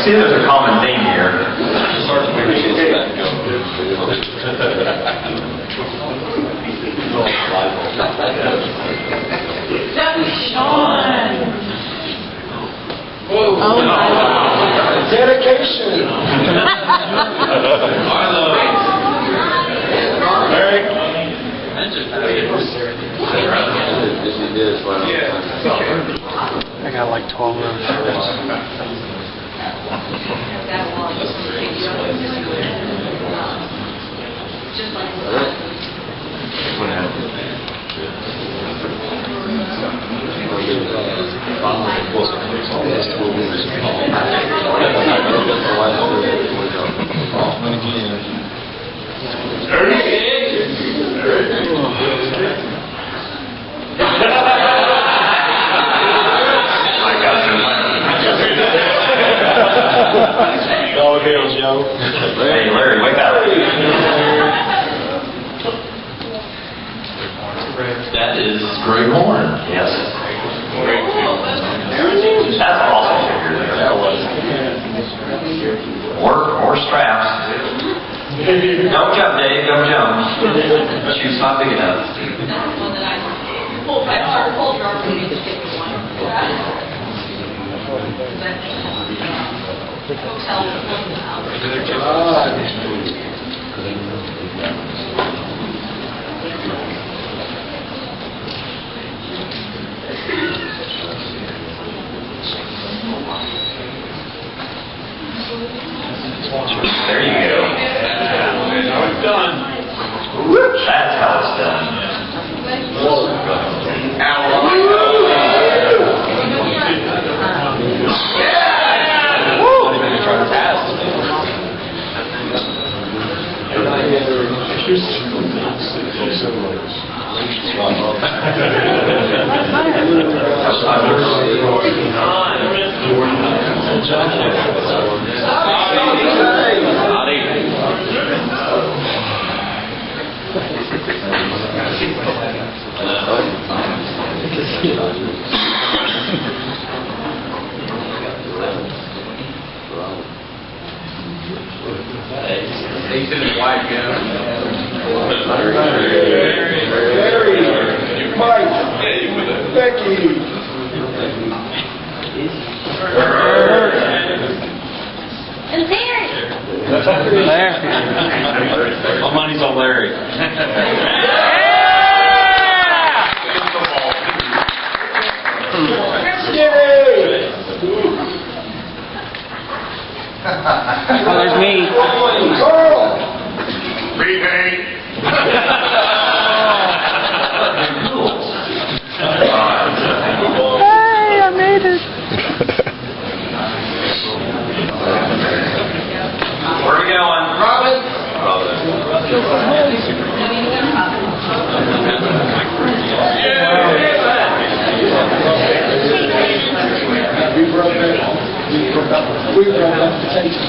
See, there's a common theme here. That was Sean. Oh my God. Dedication. I got like 12 rows. All hail, Joe. Hey, Larry, wake up. That is Greg Horn. Yes. That's awesome figure there. That was. More straps. Don't jump, Dave. Don't jump. The shoe's not big enough. There you go. Now it's done. That's how it's done. He's in his wife, yeah. Larry, Mike, Becky. And Larry. My money's on Larry. Oh, there's me. Carl. Rebate. Hey, I made it. Where are we going? Robin. We broke that potato.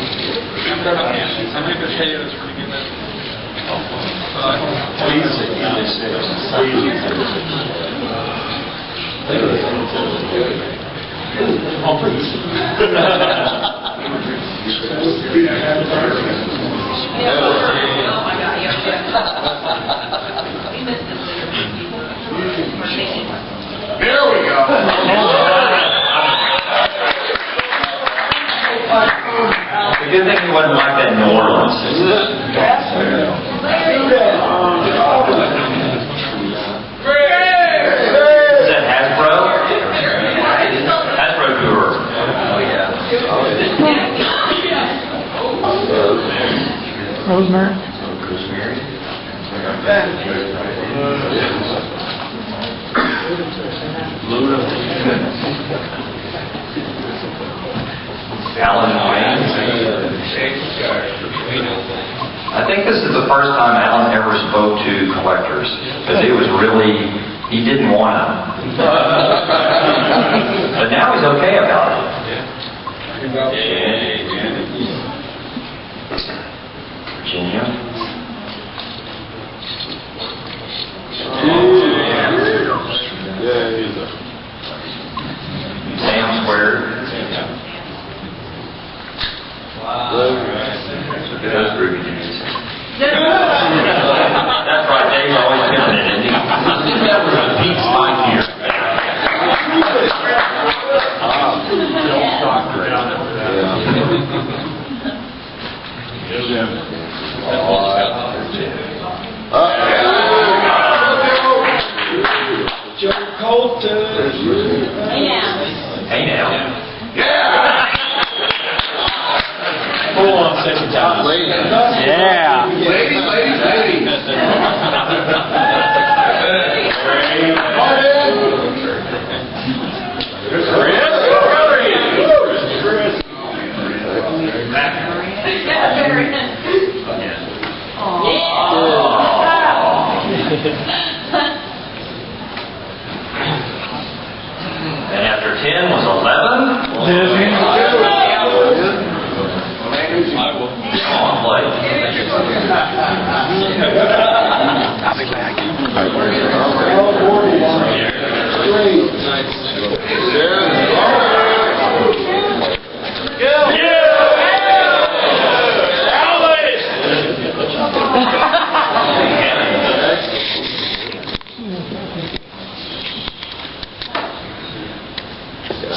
There we go. The good thing he wasn't like that in New Orleans. Is that Hasbro? Hasbro tour. Rosemary. Alan Wayne. I think this is the first time Alan ever spoke to collectors, because he was really He didn't want to. But now he's okay about it. Virginia. Sam squared. Those Ruby dudes. That's right, Dave's always feeling it, isn't he? I think that was a peak spike here. JoeCon. Hey now. Hold on, second time. Yeah. Ladies. And after 10 was 11. Disney. Come on, play. I'll be back.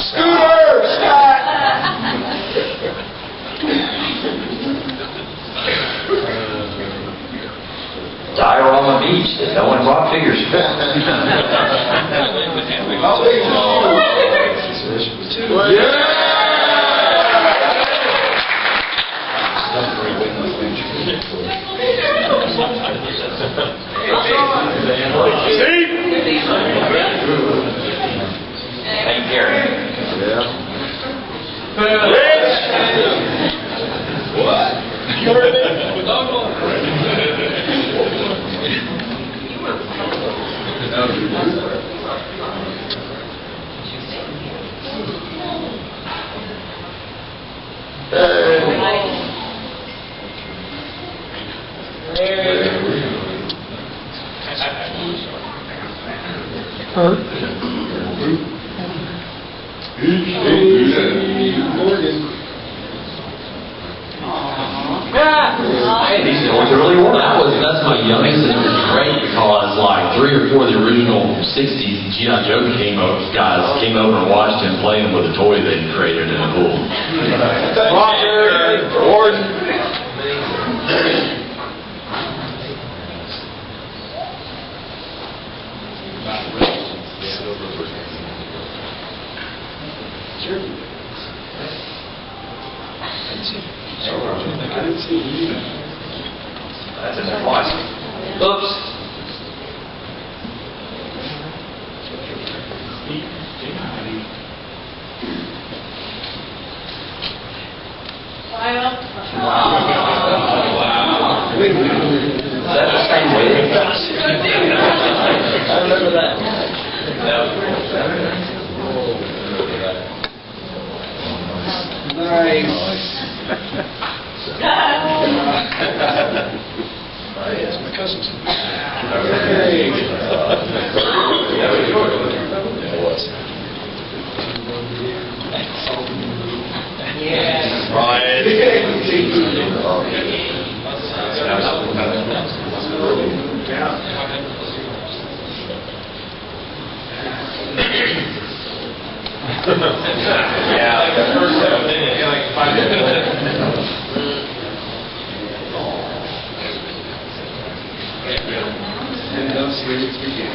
Scooter, Scott. Dire on the beach that no one brought figures for. Thank Gary. Hey, these boys are really warm. That's my youngest, and it was great because like 3 or 4 of the original 60s G.I. Joe guys came over and watched him playing with a toy they'd created in a pool. That's in there twice. Oops. Wow. Is that the same way? I remember that. Yes, my cousins. Yeah, the first time, like 5 minutes. And those series begin.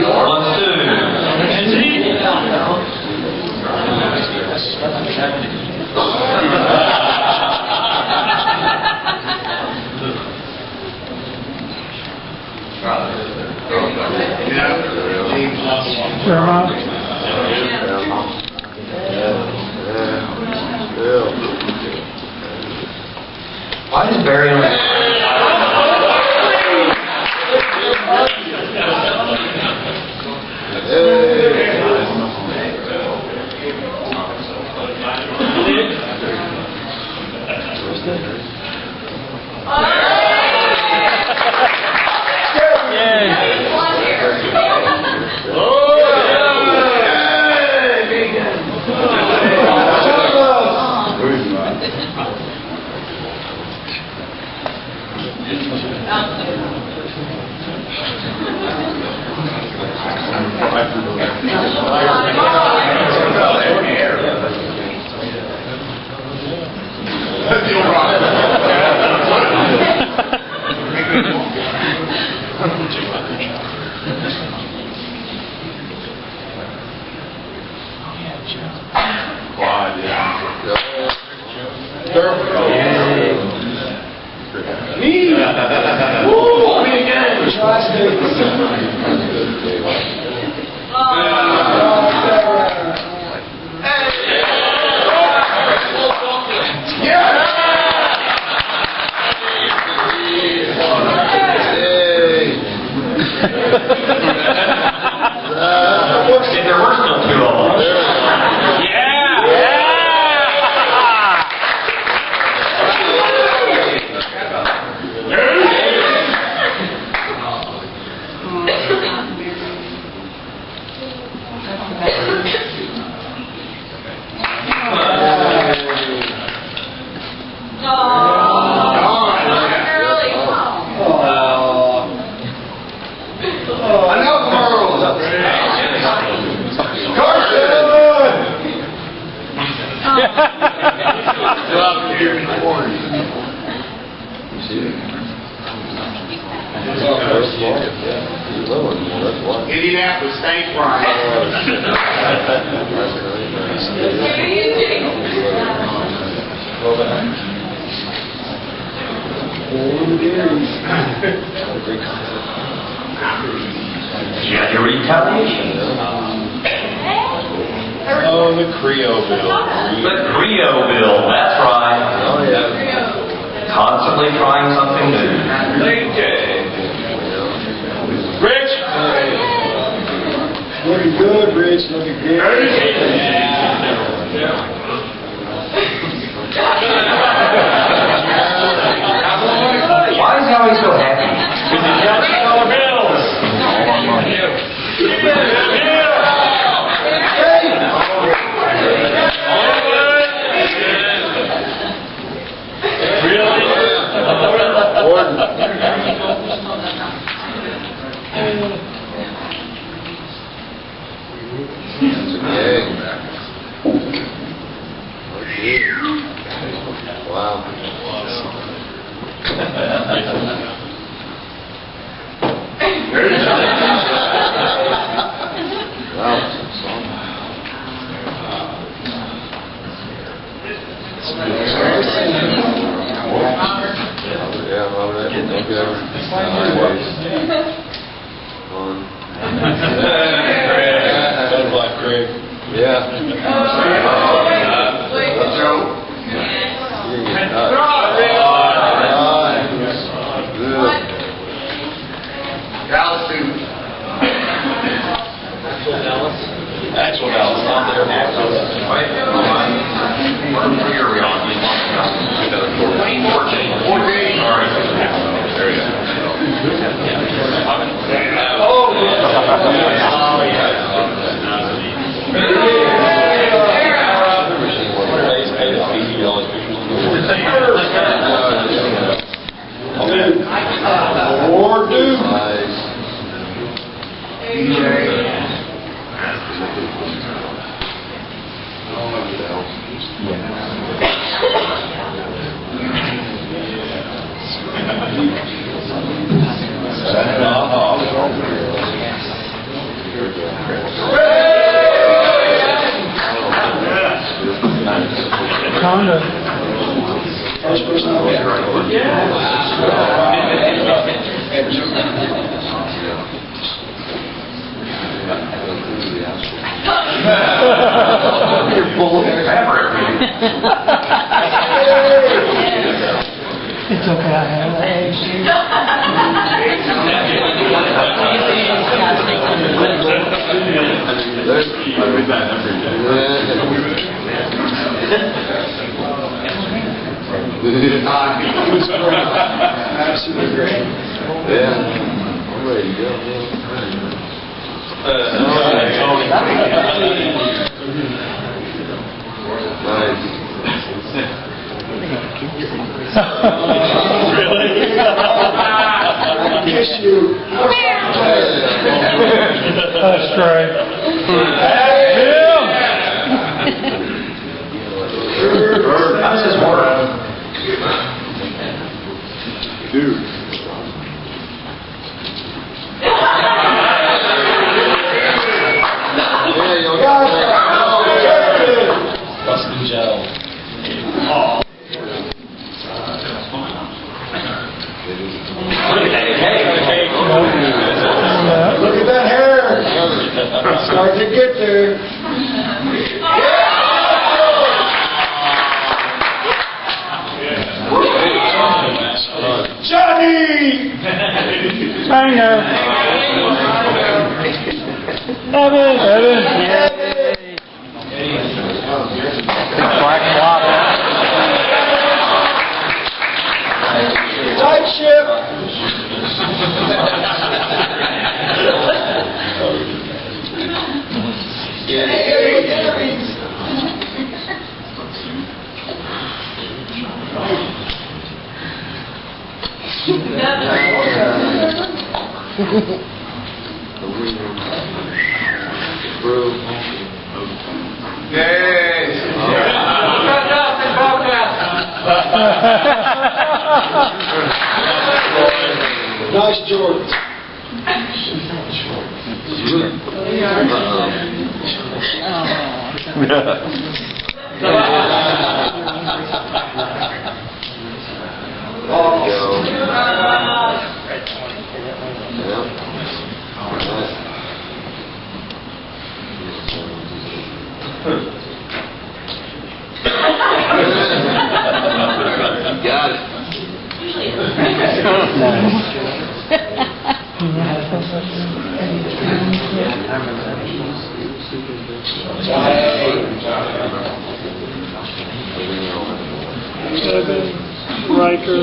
Orleans 2. Why is Barry on there were still 2 of them. Indianapolis State Pride. Judge retaliation. Oh, the Creole bill. The Creole bill, that's right. Oh, yeah. Constantly trying something new. Rich! Looking good, Rich. Looking good. Why is he always so happy? $50 bills. Wow. Actual Dallas, not there. Right? What year are we on? 14. All right. There we go. Oh, First person I've You're full of fabric. It's okay, I have absolutely great. Yeah. I'm ready to go. Nice. Really? Kiss you. That's right. How does this work? Dude. Yeah, y'all got Busting gel. Look at that hair. Starting to get there. Johnny! Banger. Evan. Black flop. Tight ship. Nice Jordan. Got it. Evan. Riker.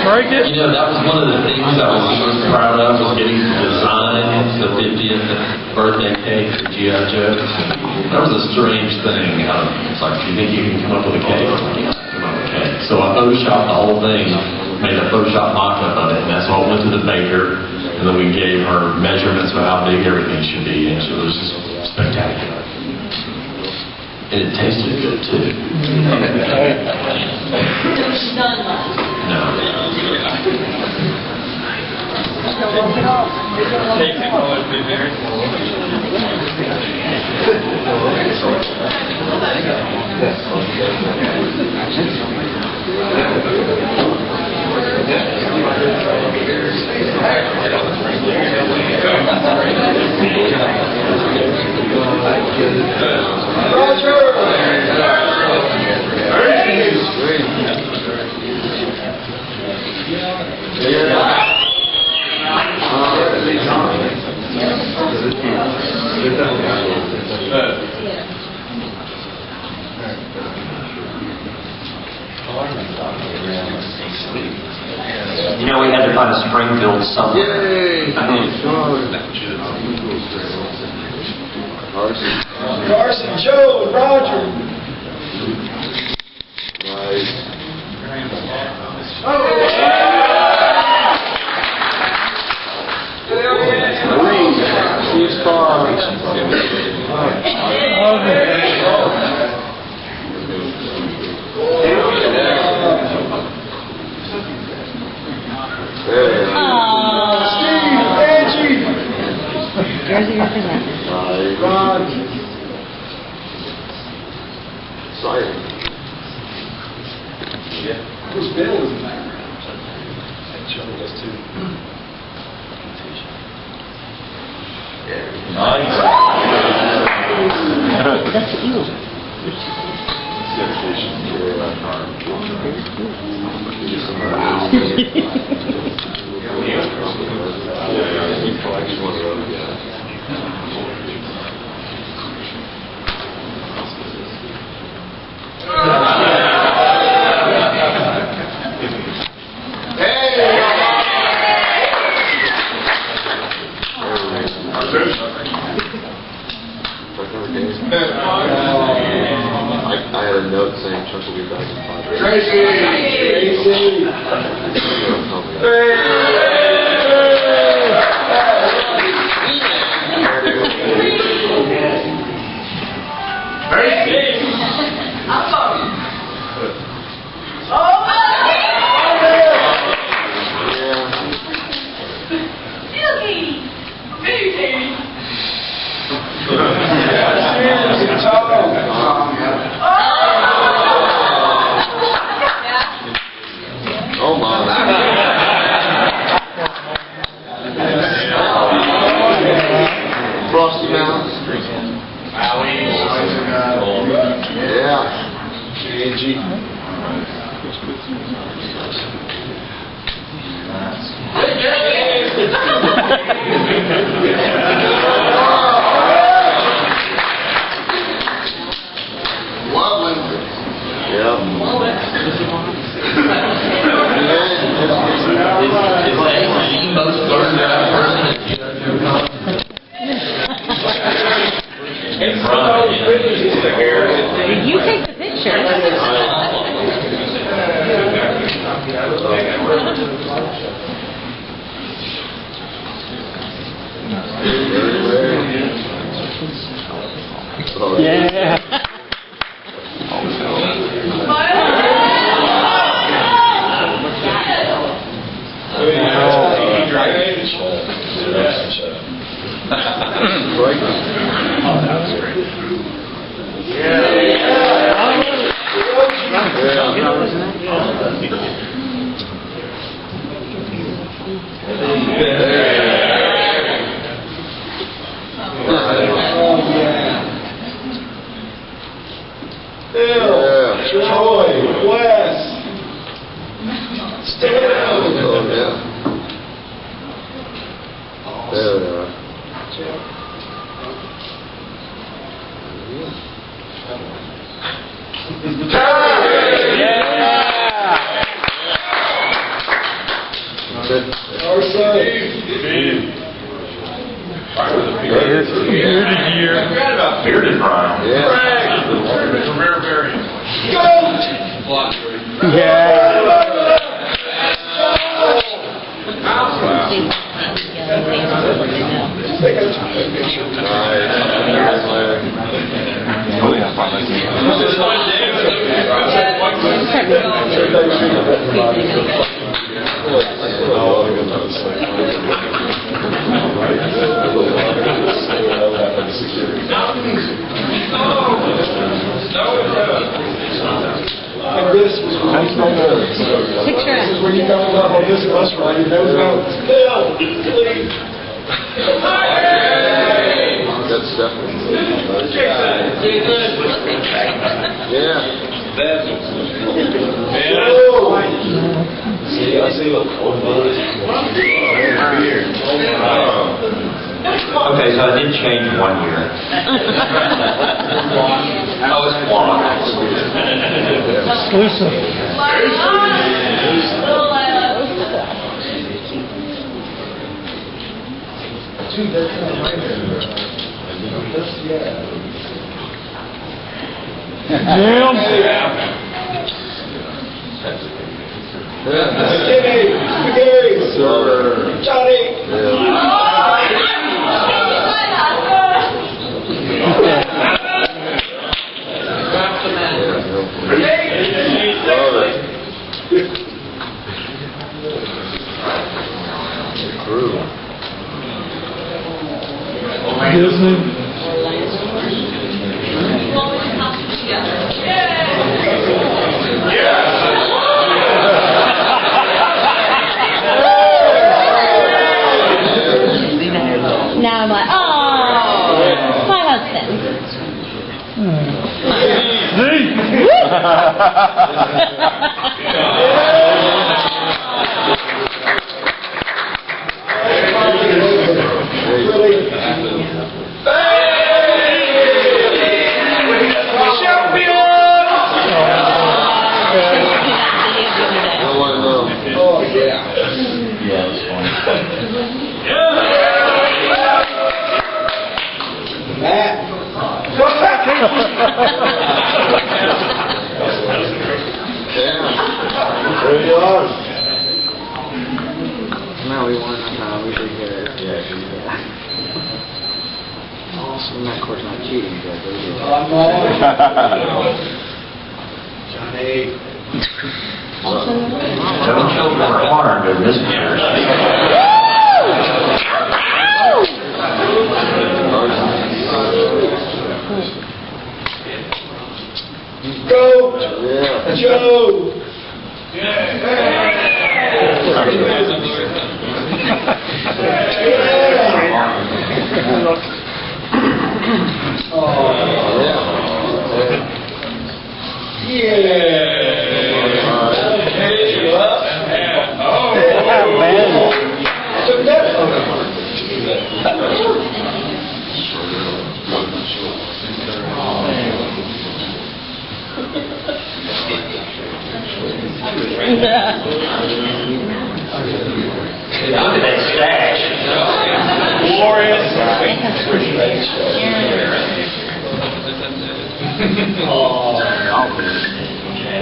Break it. You know, that was one of the things I was most proud of, was getting to design the 50th birthday cake for G.I. Joe. That was a strange thing. It's like, do you think you can come up with a cake? I was like, yeah, come up with a cake. So I photoshopped the whole thing, made a Photoshop mock-up of it, and that's what went to the baker, and then we gave her measurements of how big everything should be, and so it was just spectacular. And it tasted good, too. No. You know, we had to find a Springfield somewhere. Yay! Carson, Joe, and Roger. Nice. Steve's car. Steve, Angie. Jersey representative. Nice. Ron. Exciting. Who's Bill is in that? Joe does too. That's you. I had a note saying Chuck will be back in 5 days. Tracy. Oh my. Frosty Mountain. Yeah. Angie. Lovely. Yeah. Is the most burned out person at JoeCon? In front of you. You take the picture. Oh, Yeah. Troy, Wes. Stay down. Oh, yeah. There we are. Our son. Bearded year. Bearded Brian. Yeah. Rare variant. And this was when he came over. This is when you come up on this bus ride. There was no Bill, please. That's Stephanie. Yeah. See, I see what Okay, so I did change 1 year. I was blonde. Exclusive. Jim. Spaghetti, Johnny. Love it. Disney. Now I'm like, oh, my husband. Oh, yeah. Yeah, it's Matt. There you are. No, we won. We did get it. Yeah, awesome. Of course, not cheating, but they did. Johnny. Don't show the corner to this year. Go. Yeah. Joe. Look at that stash. Glorious.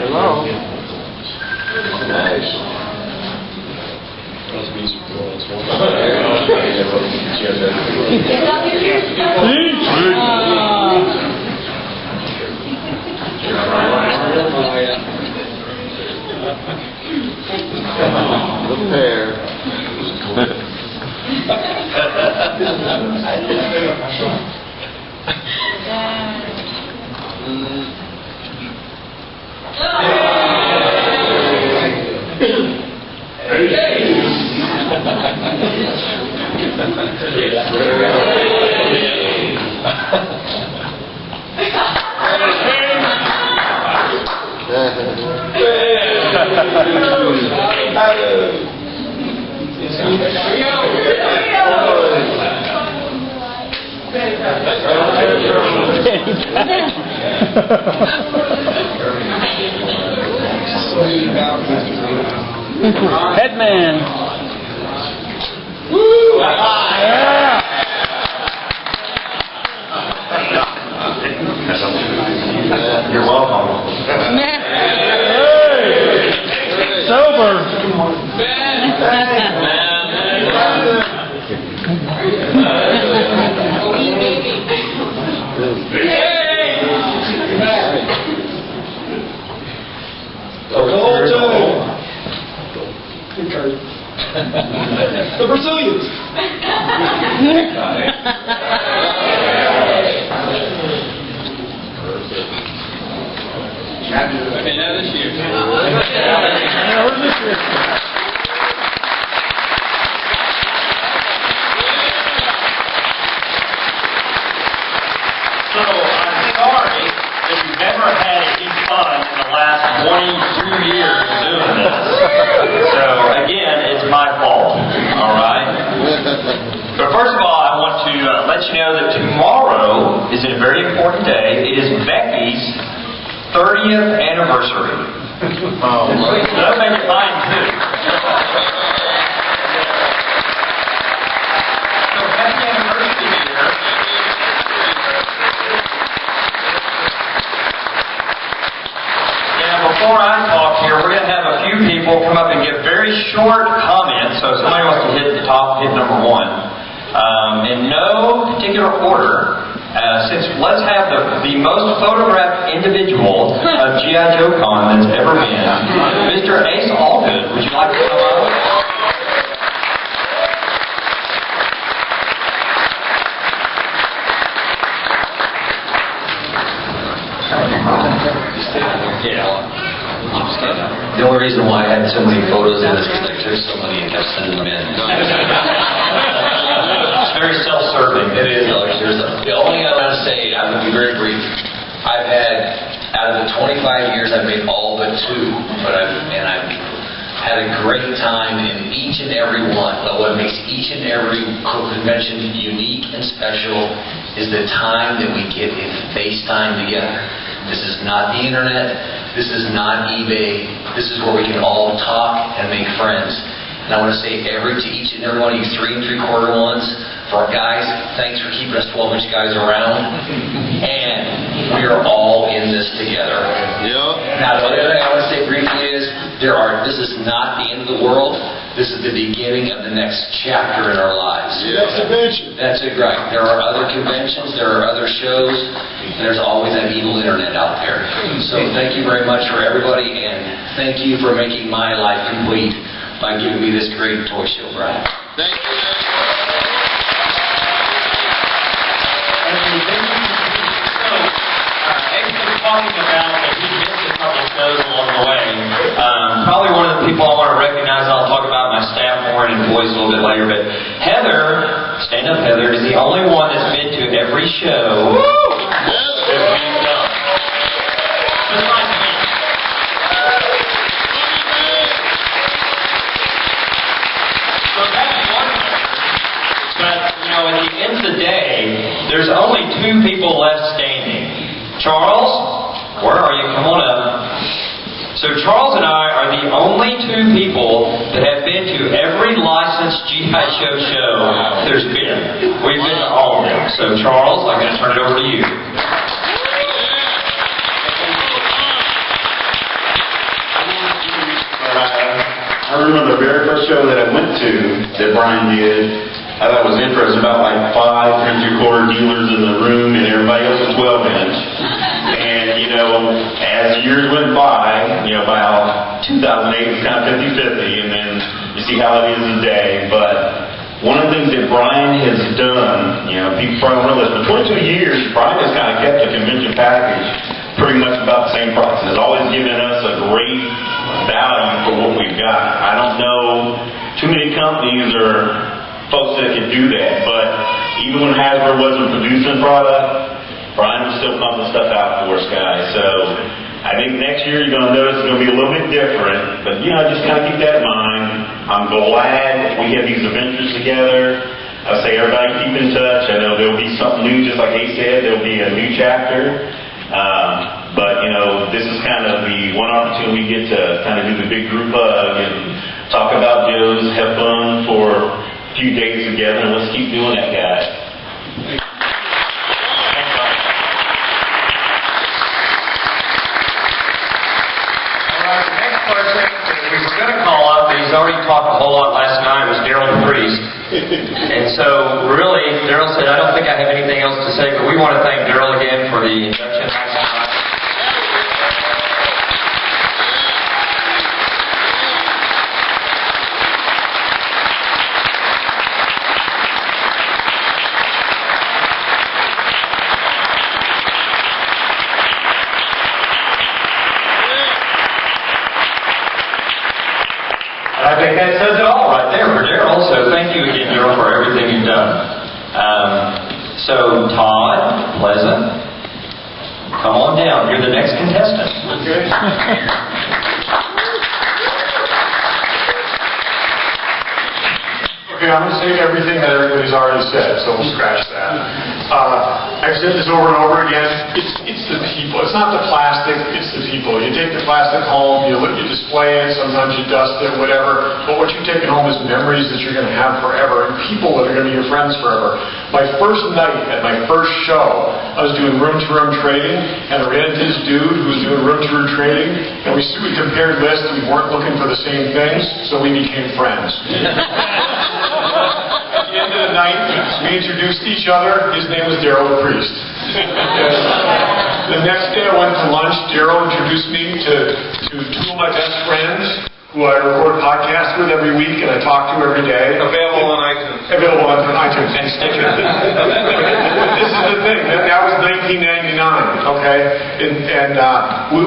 Hello. Nice. The pair. Headman. You're welcome. Sober. The Brazilians. So, I'm sorry that you've never had any fun in the last 22 years doing this. So, again, it's my fault. All right? But first of all, I want to let you know that tomorrow is a very important day. It is Becky's 30th anniversary. So that'll make it mine, too. So, happy anniversary here. Before I talk here, we're going to have a few people come up and give very short comments. So if somebody wants to hit the top, hit number one. In no particular order, let's have the most photographed individual of G.I. JoeCon that's ever been, Mr. Ace Allgood. Would you like to come up? than men. It's very self-serving. It is. The only thing I want to say, I'm going to be very brief. I've had, out of the 25 years, I've made all but 2, I've had a great time in each and every one. But what makes each and every convention unique and special is the time that we get in FaceTime together. This is not the internet. This is not eBay. This is where we can all talk and make friends. And I want to say to each and every one of you 3 3/4 ones, for our guys, thanks for keeping us 12-inch guys around. And we are all in this together. Now, the other thing I want to say briefly is, this is not the end of the world. This is the beginning of the next chapter in our lives. That's it, right. There are other conventions, there are other shows, and there's always that evil internet out there. So thank you very much for everybody, and thank you for making my life complete by giving me this great toy show, Brian. Thank you. Talking about that he missed a couple shows along the way. Probably one of the people I want to recognize, and I'll talk about my staff more and employees a little bit later, but Heather, stand up Heather, is the only one that's been to every show. Woo! Just like me. So that's one thing. But, at the end of the day, there's only 2 people left standing. Charles, where are you? Come on up. So Charles and I are the only 2 people that have been to every licensed G.I. Joe show there's been. We've been to all of them. So Charles, I'm going to turn it over to you. I remember the very first show that I went to that Brian did. I thought it was interesting, about like 5 3/4 dealers in the room, and everybody else was 12-inch. And, as years went by, about 2008, it's kind of 50-50, and then you see how it is today. But one of the things that Brian has done, people probably don't know this, for 22 years, Brian has kind of kept the convention package pretty much about the same price. And has always given us a great value for what we've got. I don't know too many companies or folks that can do that, but even when Hasbro wasn't producing product, Brian was still pumping stuff out for us guys. So I think next year you're going to notice it's going to be a little bit different, but just kind of keep that in mind. I'm glad we have these adventures together. I say everybody keep in touch. I know there'll be something new, just like he said, there'll be a new chapter. But this is kind of the one opportunity we get to kind of do the big group hug and talk about Joe's, have fun for a few days together, and let's keep doing that, guys. All right, the next person that we were going to call up, but he's already talked a whole lot last night, was Daryl the Priest. And so, really, Daryl said, I don't think I have anything else to say, but we want to thank Daryl again for the induction last night. I think that says it all right there for Daryl, so thank you again, Daryl, for everything you've done. So, Todd Pleasant, come on down. You're the next contestant. Okay. Okay, I'm going to say everything that everybody's already said, so we'll scratch that. I've said this over and over again. It's the people. It's not the plastic. It's the people. You take the plastic home, you display it, sometimes you dust it, whatever. But what you're taking home is memories that you're going to have forever, and people that are going to be your friends forever. My first night at my first show, I was doing room-to-room trading, and I ran into this dude who was doing room-to-room trading, and we compared lists. We weren't looking for the same things, so we became friends. At the end of the night, we introduced each other. His name was Daryl the Priest. The next day I went to lunch. Daryl introduced me to 2 of my best friends who I record podcasts with every week and I talk to every day. Available on iTunes. Available on iTunes and Stitcher. This is the thing. That was 1999, okay? And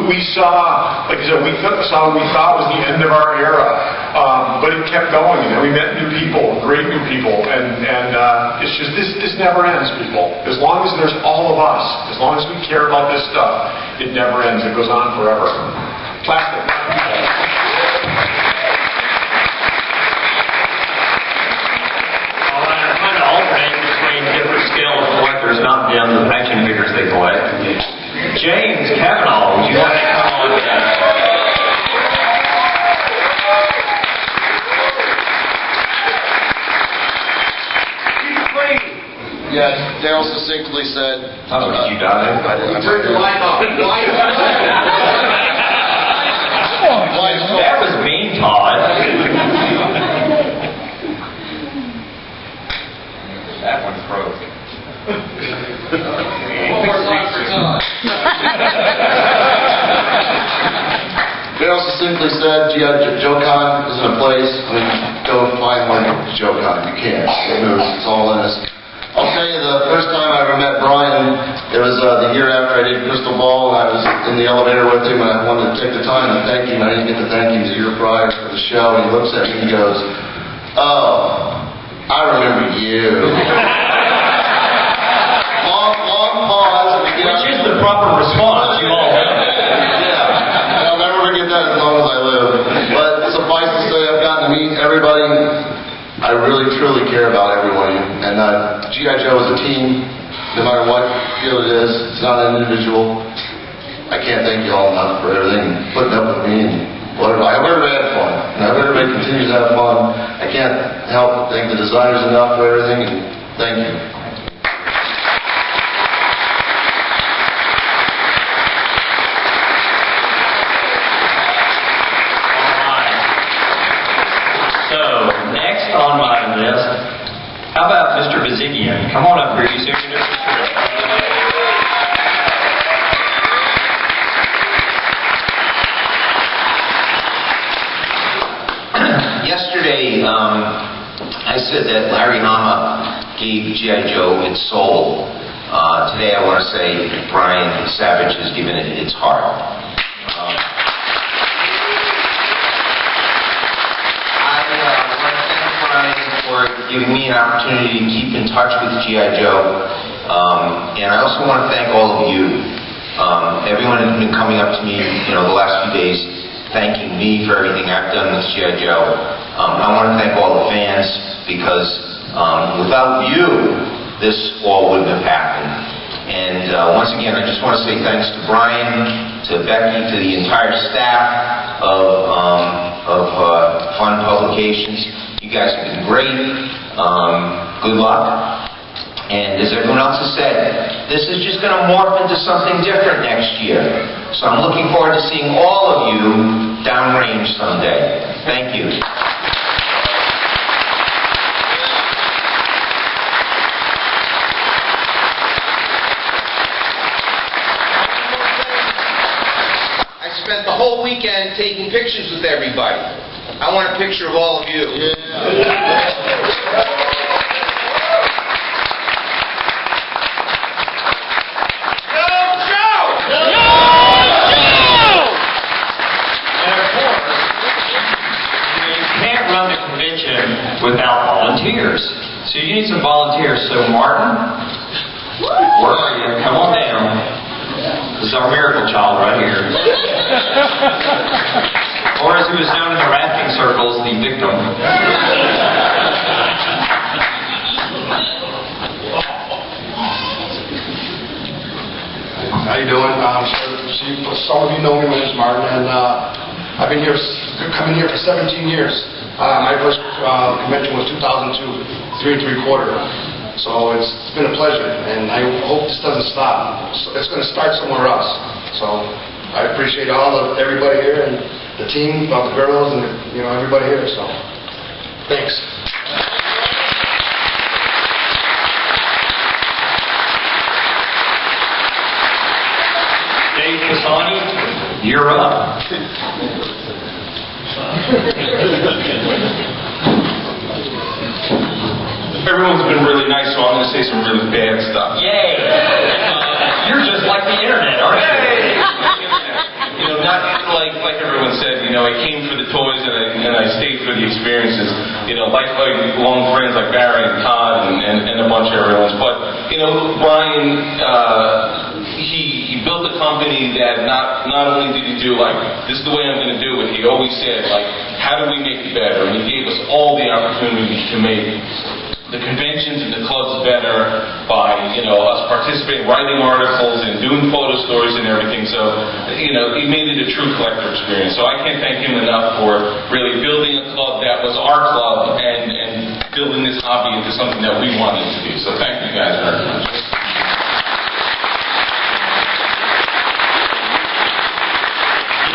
we saw, like I said, we thought it was the end of our era. But it kept going, and we met new people, great new people, and it's just, this never ends, people. As long as there's all of us, as long as we care about this stuff, it never ends. It goes on forever. Plastic. Different scale of collectors, not down to the action figures they collect. James Kavanaugh, would you like to come on down? Yeah, Daryl succinctly said. Oh, did you die? I turned the light off. That was mean, Todd. That one broke. Daryl succinctly said, JoeCon isn't a place. I mean, go find one at JoeCon. You can't. It's all in us. I'll tell you, the first time I ever met Brian, it was the year after I did Crystal Ball, and I was in the elevator with him, and I wanted to take the time to thank him. I didn't get to thank him the year prior for the show, and he looks at me and he goes, "Oh, I remember you." long pause. Which is the proper response, you all know. Yeah, I'll never forget that as long as I live. But suffice to say, I've gotten to meet everybody. I really, truly care about everyone. And G.I. Joe is a team, no matter what field it is. It's not an individual. I can't thank you all enough for everything, putting up with me and whatever. I hope everybody had fun. And I hope everybody continues to have fun. I can't help but thank the designers enough for everything, and thank you. On my list, how about Mr. Vizigian? Come on up here, you see. Yesterday, I said that Larry Hama gave G.I. Joe its soul. Today I want to say Brian Savage has given it its heart. For giving me an opportunity to keep in touch with G.I. Joe. And I also want to thank all of you. Everyone has been coming up to me, the last few days, thanking me for everything I've done with G.I. Joe. I want to thank all the fans, because without you, this all wouldn't have happened. And once again, I just want to say thanks to Brian, to Becky, to the entire staff of Fun Publications. You guys have been great. Good luck. And as everyone else has said, this is just going to morph into something different next year. So I'm looking forward to seeing all of you downrange someday. Thank you. I spent the whole weekend taking pictures with everybody. I want a picture of all of you. Yeah. Without volunteers. So you need some volunteers. So Martin, where are you? Come on down. This is our miracle child right here. Or as he was known in the rafting circles, the victim. How you doing? Some of you know me. My name is Martin, and I've been here, coming here for 17 years. My first convention was 2002, 3 3/4. So it's been a pleasure, and I hope this doesn't stop. So it's going to start somewhere else. So I appreciate everybody here, and the team, the girls, and everybody here. So thanks. Dave Pisani, you're up. Everyone's been really nice, so I'm going to say some really bad stuff. Yay! You're just like the internet, aren't you? Not like everyone said, I came for the toys and I stayed for the experiences. Lifelong friends like Barry and Todd and a bunch of everyone. But, Brian, he built a company that not only did he do this is the way I'm going to do it, he always said how do we make it better? And he gave us all the opportunities to make the conventions and the clubs better by, us participating, writing articles and doing photo stories and everything. So, he made it a true collector experience. So I can't thank him enough for really building a club that was our club and building this hobby into something that we wanted to be. So thank you guys very much.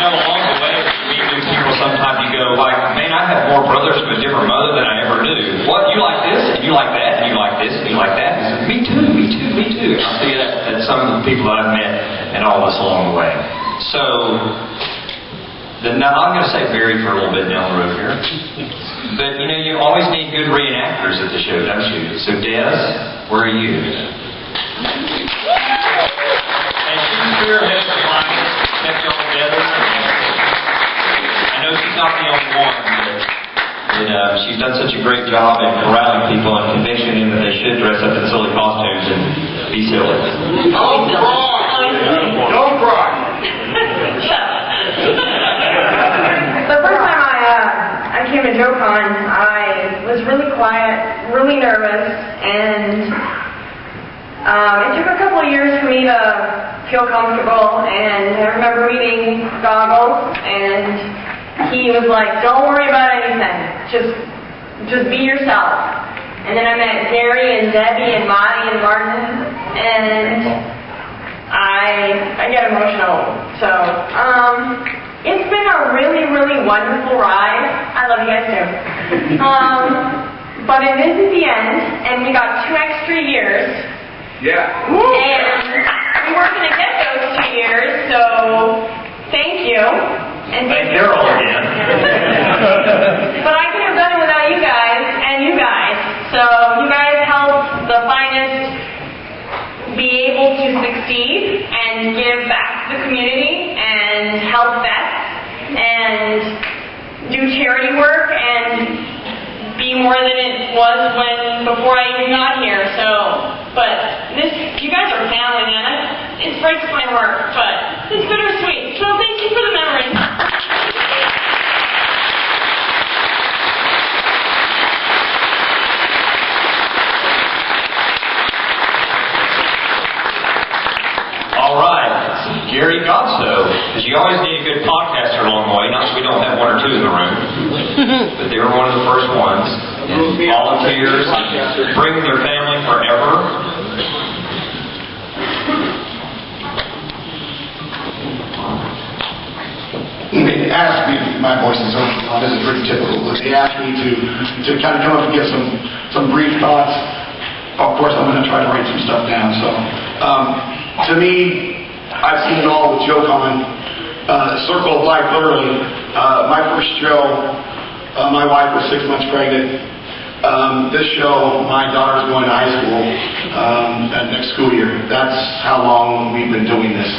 Along the way, we meet new people, sometimes you go man, I have more brothers with a different mother than I ever knew. What, you like this, and you like that, and you like this, and you like that? And me too. I'll tell you that some of the people that I've met and all this along the way. So, now I'm going to say Barry for a little bit down the road here. But, you always need good reenactors at the show, don't you? So, Des, where are you? And she's spearheaded the line, kept you all together. I know she's not the only one, but she's done such a great job in corralling people and convincing them that they should dress up in silly costumes and be silly. Don't cry! Don't cry! The first time I came to JoeCon, I was really quiet, really nervous, and it took a couple of years for me to feel comfortable, and I remember meeting Goggles, and he was like, don't worry about anything, just be yourself. And then I met Gary and Debbie and Monty and Martin, and I get emotional. So, it's been a really, really wonderful ride. I love you guys too. But it isn't the end, and we got 2 extra years. Yeah. And we weren't going to get those 2 years, so thank you. And thank Daryl again. But I couldn't have done it without you guys and you guys. So you guys helped the finest be able to succeed and give back to the community and help vets and do charity work and be more than it was before I even got here. But you guys are family, man. It breaks my heart, but it's bittersweet. So thank you for the memories. All right, Gary Godso, because you always need a good podcaster along the way. Not that we don't have 1 or 2 in the room, but they were one of the first ones. And volunteers, bring their family forever. They asked me, my voice is this is pretty typical, but they asked me to kind of come up and give some brief thoughts. Of course, I'm going to try to write some stuff down. So, to me, I've seen it all with JoeCon. Circle of life, literally. My first show, my wife was 6 months pregnant. This show, my daughter's going to high school next school year. That's how long we've been doing this.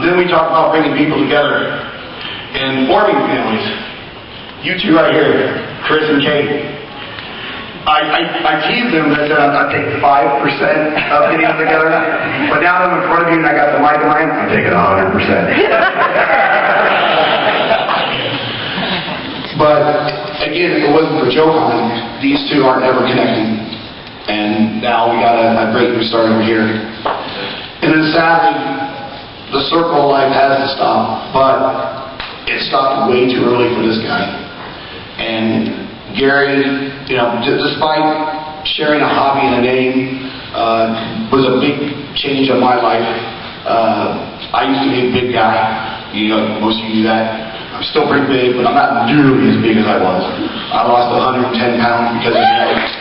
Then we talk about bringing people together and forming families. You two right here, Chris and Kate. I teased them that I'd take 5% of getting them together, but now that I'm in front of you and I got the mic in my hand, I'm taking 100%. But again, if it wasn't for JoeCon, these two aren't ever connecting. And now we got a great new start over here. And then sadly, the circle of life has to stop, but it stopped way too early for this guy. And Gary, despite sharing a hobby and a name, was a big change in my life. I used to be a big guy. Most of you knew that. I'm still pretty big, but I'm not nearly as big as I was. I lost 110 pounds because of genetics.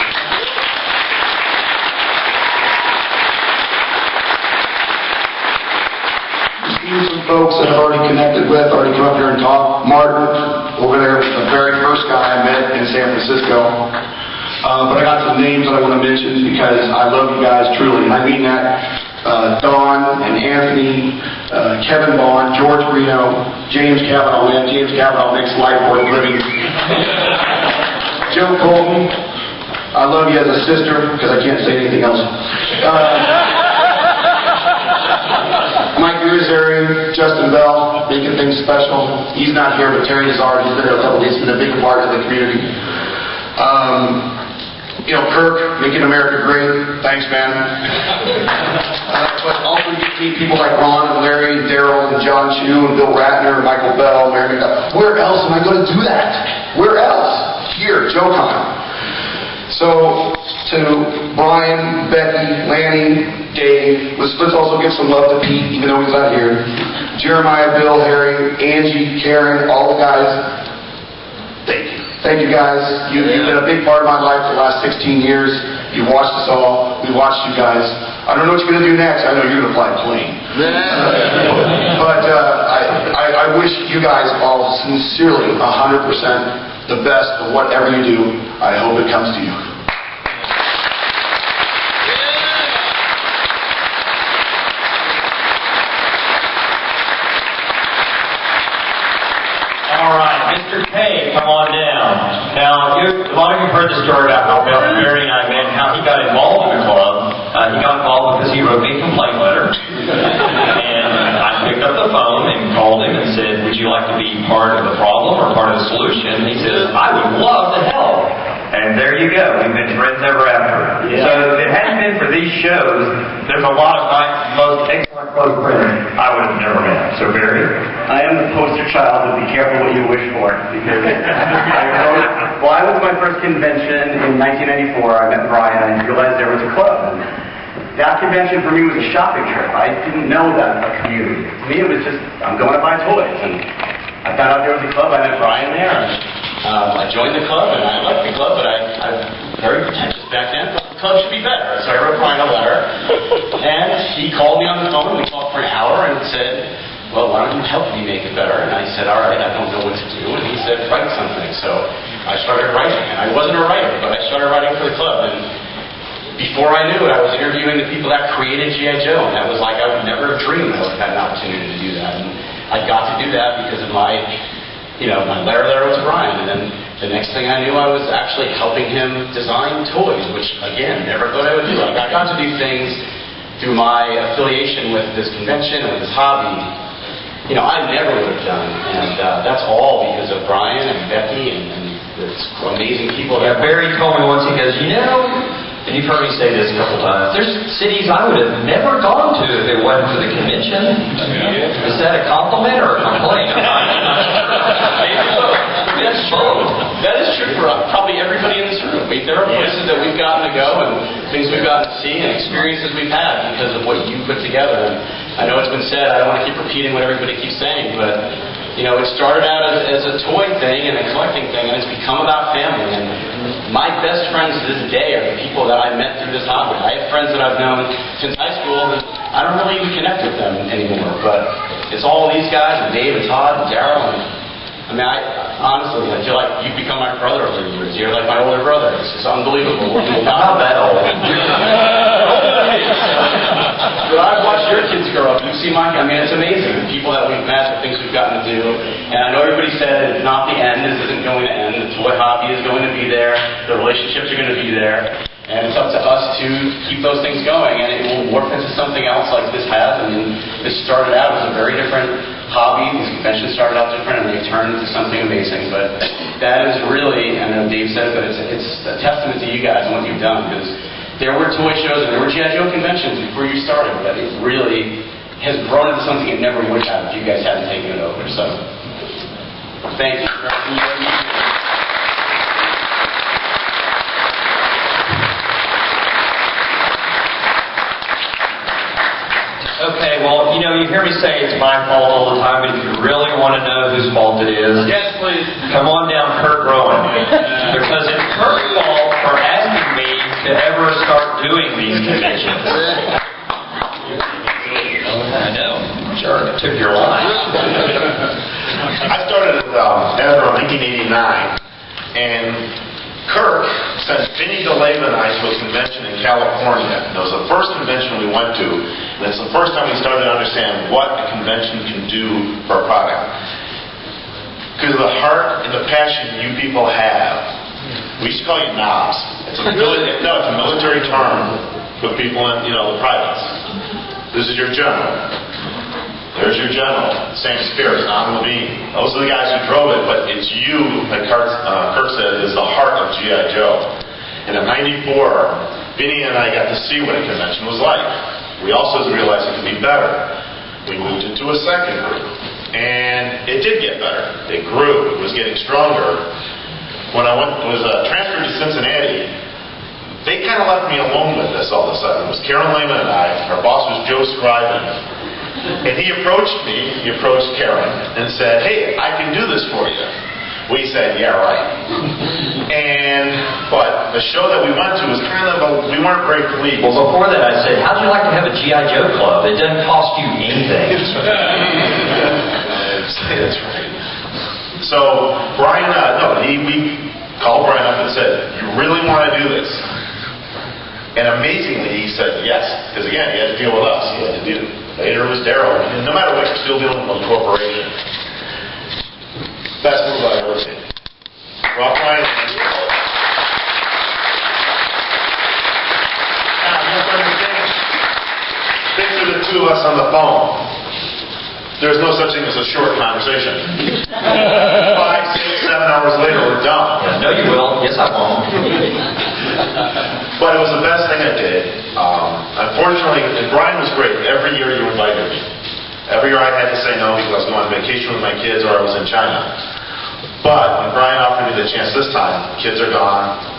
Some folks that I've already connected with, already come up here and talk. Martin, over there, the very first guy I met in San Francisco. But I got some names that I want to mention because I love you guys truly, and I mean that Don and Anthony, Kevin Bond, George Reno, James Cavanaugh. Man, James Cavanaugh makes life worth living. Joe Colton, I love you as a sister, because I can't say anything else. Mike Irizarry, Justin Bell, making things special. He's not here, but Terry Nazard, he's been there a couple days, he's been a big part of the community. Kirk, making America great. Thanks, man. But also you see people like Ron and Larry and Daryl and John Chu and Bill Ratner and Michael Bell, Mary McDowell. Where else am I going to do that? Where else? Here, JoeCon. So, to Brian, Becky, Lanny, Dave, let's also give some love to Pete, even though he's not here. Jeremiah, Bill, Harry, Angie, Karen, all the guys. Thank you. Thank you guys. You've been a big part of my life for the last 16 years. You've watched us all. We watched you guys. I don't know what you're going to do next. I know you're going to fly a plane. But I wish you guys all sincerely 100% the best of whatever you do. I hope it comes to you. All right, Mr. K, come on down. Now, a lot of you have heard the story about how Barry and I met and how he got involved in the club. He got involved because he wrote me a complaint letter. And I picked up the phone and called him and said, would you like to be part of the problem or part of the solution? And he says, I would love to help. And there you go. We've been friends ever after. Yeah. So if it hadn't been for these shows, there's a lot of my most excellent close friends I would have never met. So Barry? I am the poster child of be careful what you wish for. Because I was my first convention in 1994. I met Brian and I realized there was a club. And that convention for me was a shopping trip. I didn't know that a community. To me it was just, I'm going to buy toys. And I found out there was a club. I met Brian there. I joined the club, and I liked the club, but I'm very pretentious back then. Thought the club should be better. So I wrote Brian a letter, and he called me on the phone, and we talked for an hour, and said, well, why don't you help me make it better? And I said, all right, I don't know what to do. And he said, write something. So I started writing, and I wasn't a writer, but I started writing for the club. And before I knew it, I was interviewing the people that created G.I. Joe, and that was like, I would never have dreamed I would have had an opportunity to do that. And I got to do that because of my letter there was Brian, and then the next thing I knew, I was actually helping him design toys, which, again, never thought I would do. I got to do things through my affiliation with this convention and this hobby, I never would have done, and that's all because of Brian and Becky and this amazing people. Yeah, Barry told me once, he goes, and you've heard me say this a couple times, there's cities I would have never gone to if it wasn't for the convention. Is that a compliment or a complaint? That's true. That is true for probably everybody in this room. There are places that we've gotten to go and things we've gotten to see and experiences we've had because of what you put together. And I know it's been said, I don't want to keep repeating what everybody keeps saying, but it started out as a toy thing and a collecting thing, and it's become about family. And my best friends to this day are the people that I met through this hobby. I have friends that I've known since high school that I don't really even connect with them anymore, but it's all these guys, and Dave and Todd and Daryl, and honestly, I feel like you've become my brother over the years. You're like my older brother. It's just unbelievable. Not that old. But I've watched your kids grow up. You've seen it's amazing. The people that we've met, the things we've gotten to do. And I know everybody said it's not the end. This isn't going to end. The toy hobby is going to be there. The relationships are going to be there. And it's up to us to keep those things going. And it will morph into something else like this has. This started out as a very different hobby. These conventions started out different, and they turned into something amazing. But that is really, I know Dave said it, but it's a testament to you guys and what you've done, because there were toy shows and there were G.I. Joe conventions before you started, but it really has grown into something it never would have if you guys hadn't taken it over. So, thank you for everything you do. Okay, well, you hear me say it's my fault all the time, but if you really want to know whose fault it is, yes, please. Come on down Kurt Rowan. Because it's Kurt's fault for asking me to ever start doing these conventions. I know. Sure, it took your line. I started at Ezra in 1989, and Kirk sent Vinny DeLeva and I to a convention in California. And it was the first convention we went to, and it's the first time we started to understand what a convention can do for a product. Because of the heart and the passion you people have. We used to call you knobs. It's a military term for people in, the privates. This is your general. There's your general. Same spirit, Don Levine. Those are the guys who drove it, but it's you, like Kurt said, is the heart of G.I. Joe. And in '94, Vinny and I got to see what a convention was like. We also realized it could be better. We moved into a second group. And it did get better. It grew. It was getting stronger. When I was transferred to Cincinnati, they kind of left me alone with this all of a sudden. It was Karen Lehman and I. Our boss was Joe Scriven. And he approached Karen and said, hey, I can do this for you. We said, yeah, right. But the show that we went to was we weren't very pleased. Well, before that I said, how'd you like to have a G.I. Joe club? It doesn't cost you anything. That's right. So Brian, we called Brian up and said, you really want to do this? And amazingly, he said yes, because again, he had to deal with us. He had to deal. Later it was Daryl. No matter what, you're still dealing with a corporation. Best move I ever seen. Rock Brian. Now, you have to understand. Picture the two of us on the phone. There's no such thing as a short conversation. 5, 6, 7 hours later, we're done. Yeah, no, you will. Yes, I won't. But it was the best thing I did. Unfortunately, and Brian was great. Every year you invited me. Every year I had to say no because I was going on vacation with my kids or I was in China. But when Brian offered me the chance this time, kids are gone.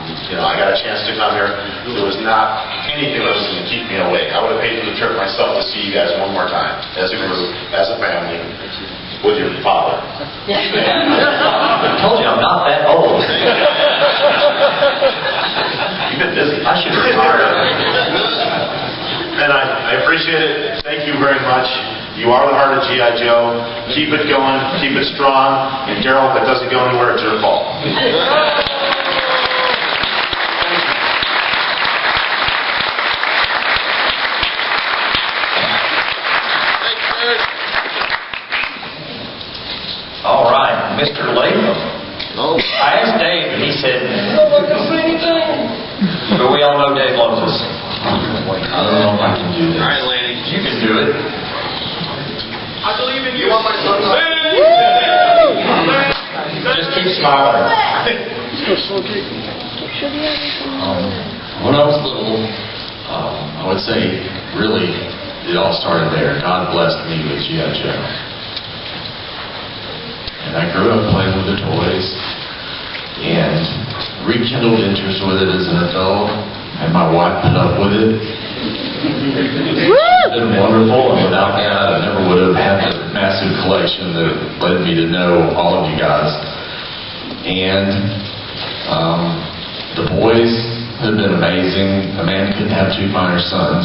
I got a chance to come here. There was not anything that was going to keep me away. I would have paid for the trip myself to see you guys one more time, as a group, as a family, with your father. I told you I'm not that old. You've been busy. I should retire. And I appreciate it. Thank you very much. You are the heart of G.I. Joe. Keep it going. Keep it strong. And Daryl, if it doesn't go anywhere, it's your fault. All right, Mr. Latham. I asked Dave, and he said, I'm not going to say anything. But we all know Dave loves us. I don't know if I can do this. All right, Lanny. You can do it. I believe in you. You want my son? Just keep smiling. When I was little, I would say, really, it all started there. God blessed me with G.I. Joe. And I grew up playing with the toys and rekindled interest with it as an adult, and my wife put up with it. It's been wonderful, and without that, I never would have had the massive collection that led me to know all of you guys. And the boys have been amazing. A man couldn't have two finer sons.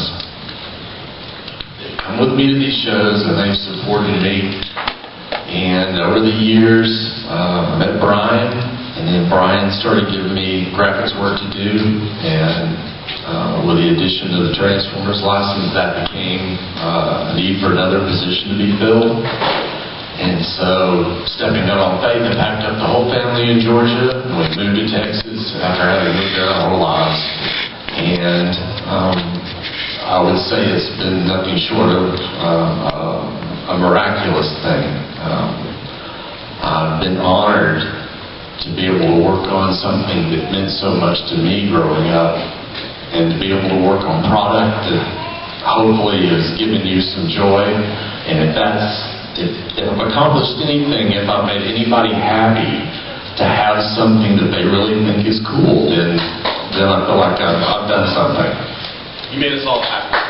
They've come with me to these shows, and they've supported me. And over the years, I met Brian, and then Brian started giving me graphics work to do, and with the addition of the Transformers license, that became a need for another position to be filled. And so, stepping out on faith, I packed up the whole family in Georgia, and we moved to Texas after having lived there our whole lives. And I would say it's been nothing short of a miraculous thing. I've been honored to be able to work on something that meant so much to me growing up, and to be able to work on product that hopefully has given you some joy. And if I've accomplished anything, if I've made anybody happy to have something that they really think is cool, then I feel like I've done something. You made us all happy.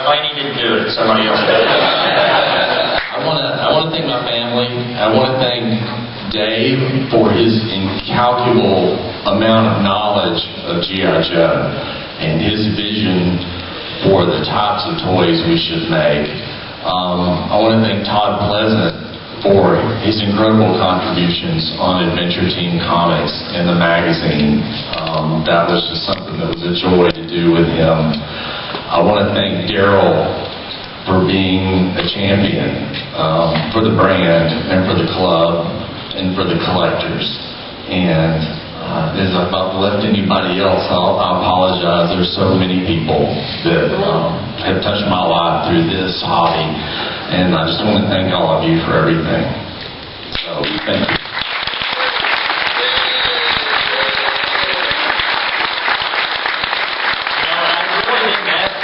Laney didn't do it. Somebody else did. I want to thank my family. I want to thank Dave for his incalculable amount of knowledge of G.I. Joe and his vision for the types of toys we should make. I want to thank Todd Pleasant for his incredible contributions on Adventure Team Comics and the magazine. That was just something that was a joy to do with him. I want to thank Daryl for being a champion for the brand and for the club and for the collectors. And if I've left anybody else, I apologize. There's so many people that have touched my life through this hobby, and I just want to thank all of you for everything. So, thank you.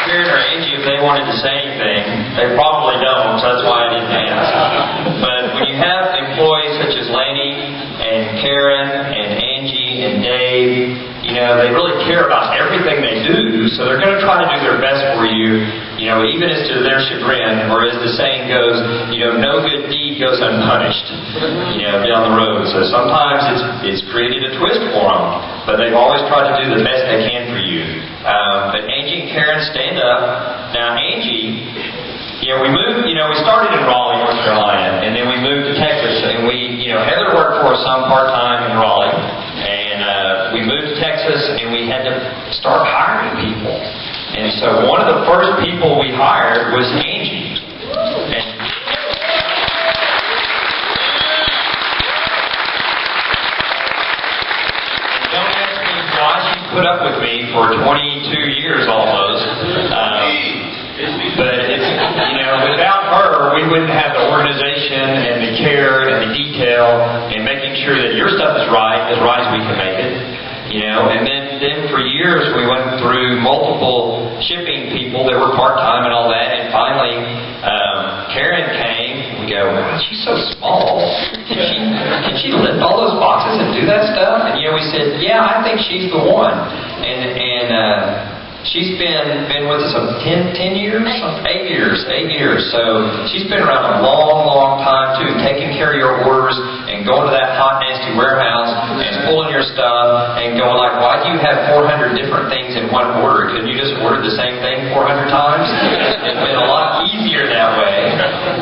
Karen or Angie, if they wanted to say anything, they probably don't, so that's why I didn't ask. But when you have employees such as Laney and Karen and Angie and Dave, you know, they really care about everything they do, so they're going to try to do their best for you, you know, even as to their chagrin, or as the saying goes, you know, no good deed goes unpunished, you know, down the road. So sometimes it's created a twist for them, but they've always tried to do the best they can for you. But Angie and Karen, stand up. Now, Angie, you know, we started in Raleigh, North Carolina, and then we moved to Texas, and Heather worked for us some part-time in Raleigh, and we moved to Texas, and we had to start hiring people. And so one of the first people we hired was Angie. And don't ask me why she put up with me for 22 years almost. But it's, you know, without her, we wouldn't have the organization and the care and the detail and making sure that your stuff is right as we can make it. You know, and then for years we went through multiple shipping people that were part-time and all that, and finally Karen came. We go, wow, she's so small. Can she lift all those boxes and do that stuff? And you know, we said, yeah, I think she's the one. And she's been with us 10 years? 8 years. So she's been around a long time too, taking care of your orders and going to that hot, nasty warehouse and pulling your stuff and going like, why do you have 400 different things in one order? Couldn't you just order the same thing 400 times? It's been a lot easier that way.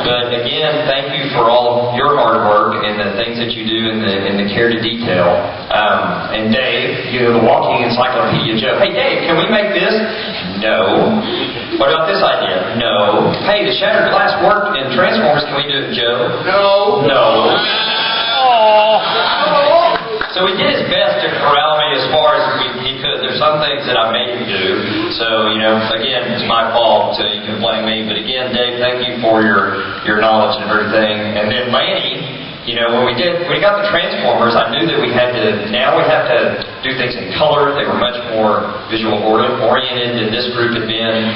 But again, thank you for all your hard work and the things that you do in the care to detail. And Dave, you know, the walking encyclopedia Joe. Hey Dave, can we make this? No. What about this idea? No. Hey, the shattered glass work in Transformers, can we do it, Joe? No. So he did his best to corral me as far as he could. There's some things that I made him do. So, you know, again, it's my fault, so you can blame me. But again, Dave, thank you for your knowledge and everything. And then Laney, you know, when we got the Transformers, I knew that we have to do things in color. They were much more visual oriented than this group had been.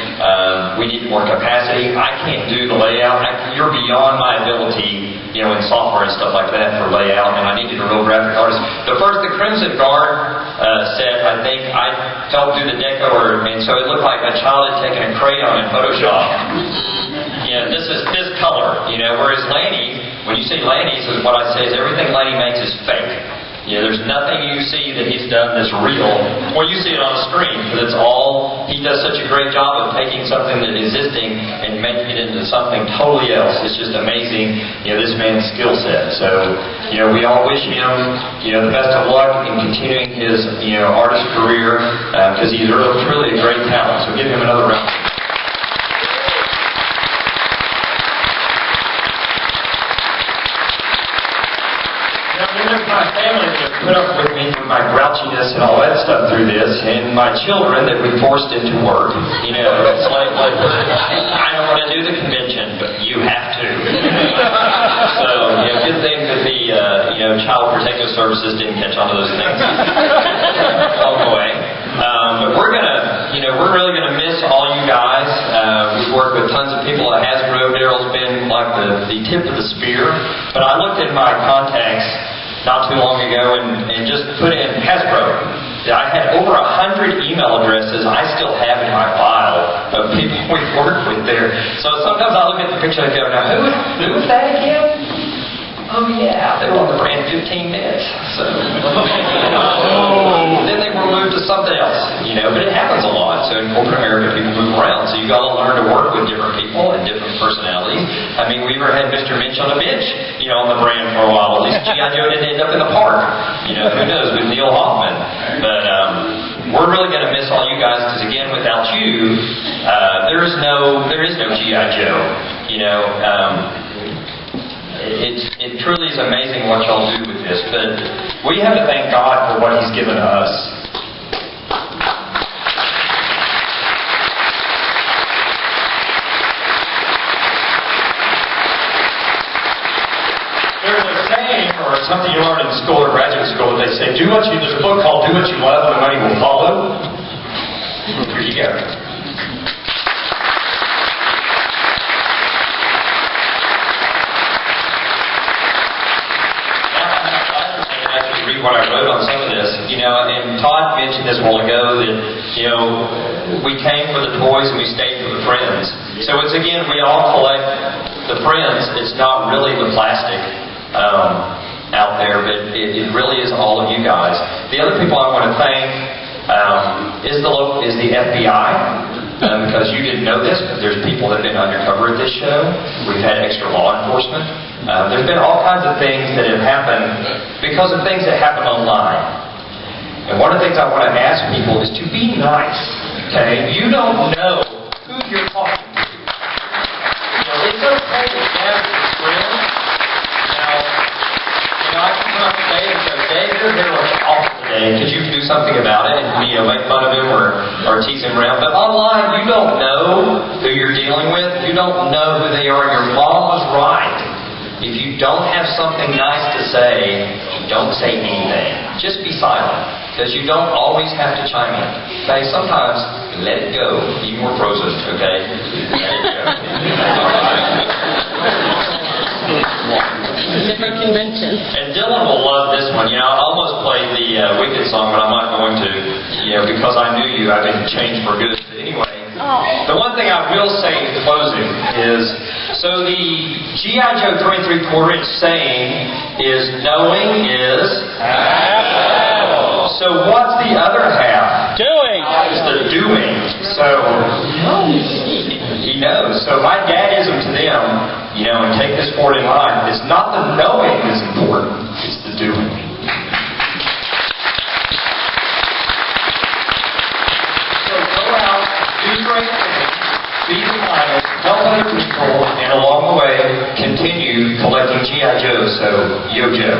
We need more capacity. I can't do the layout. You're beyond my ability, you know, in software and stuff like that for layout, and I needed a real graphic artist. The Crimson Guard set, I think, I helped do the deco, and so it looked like a child had taken a crayon in Photoshop. Yeah, this is this color, you know, whereas Laney, when you see Laney, so what I say is everything Laney makes is fake. You know, there's nothing you see that he's done that's real, or you see it on the screen, because it's all, he does such a great job of taking something that is existing and making it into something totally else. It's just amazing, you know, this man's skill set. So, you know, we all wish him, you know, the best of luck in continuing his, you know, artist career, because he's really a great talent. So give him another round. My family that put up with me for my grouchiness and all that stuff through this, and my children that we forced into work. You know, it's like I don't want to do the convention, but you have to. So, you know, good thing that the Child Protective Services didn't catch on to those things all the way. But we're really gonna miss all you guys. We've worked with tons of people at Hasbro. Daryl's been like the tip of the spear. But I looked at my contacts not too long ago and just put in Hasbro. I had over 100 email addresses I still have in my file of people we've worked with there. So sometimes I look at the picture and go, now who was that again? Oh yeah, they were on the brand 15 minutes. So then they were moved move to something else, you know, but it happens a lot. So in corporate America, people move around. So you got to learn to work with different people and different personalities. I mean, we even had Mr. Minch on the bench, you know, on the brand for a while. At least G.I. Joe didn't end up in the park. You know, who knows, with Neil Hoffman. But we're really going to miss all you guys because, again, without you, there is no G.I. Joe. You know, it truly is amazing what y'all do with this. But we have to thank God for what He's given us. There's a saying, or something you learn in school or graduate school, they say, there's a book called Do What You Love and the Money Will Follow. Here you go. Read what I wrote on some of this, you know, and Todd mentioned this a while ago that, you know, we came for the toys and we stayed for the friends. So it's, again, we all collect the friends. It's not really the plastic out there, but it really is all of you guys. The other people I want to thank is the FBI. Because you didn't know this, but there's people that have been undercover at this show. We've had extra law enforcement. There's been all kinds of things that have happened because of things that happen online. And one of the things I want to ask people is to be nice. Okay? You don't know who you're talking to. You know, it's okay to have a friend. Now, you know, I can come up today and say, Dave, your hair looks awful today. Could you do something about it? And, you know, make fun of him or tease him around. But online, you don't know who you're dealing with. You don't know who they are. Your mom was right. If you don't have something nice to say, don't say anything. Just be silent. Because you don't always have to chime in. Okay? Sometimes, let it go. Even we're frozen, okay? Let it go. Different conventions. And Dylan will love this one. You know, I almost played the Wicked song, but I'm not going to. You know, because I knew you, I've been changed for good. But anyway, the one thing I will say in closing is, so the G.I. Joe 3 3/4 inch saying is knowing is half. So what's the other half? Doing. Is the doing. So he knows. So my dadism to them, you know, and take this forward in life, it's not the knowing that's important, it's the doing. So go out, do great things, be kind, help other people, and along the way, continue collecting G.I. Joes. So, Yo Joe.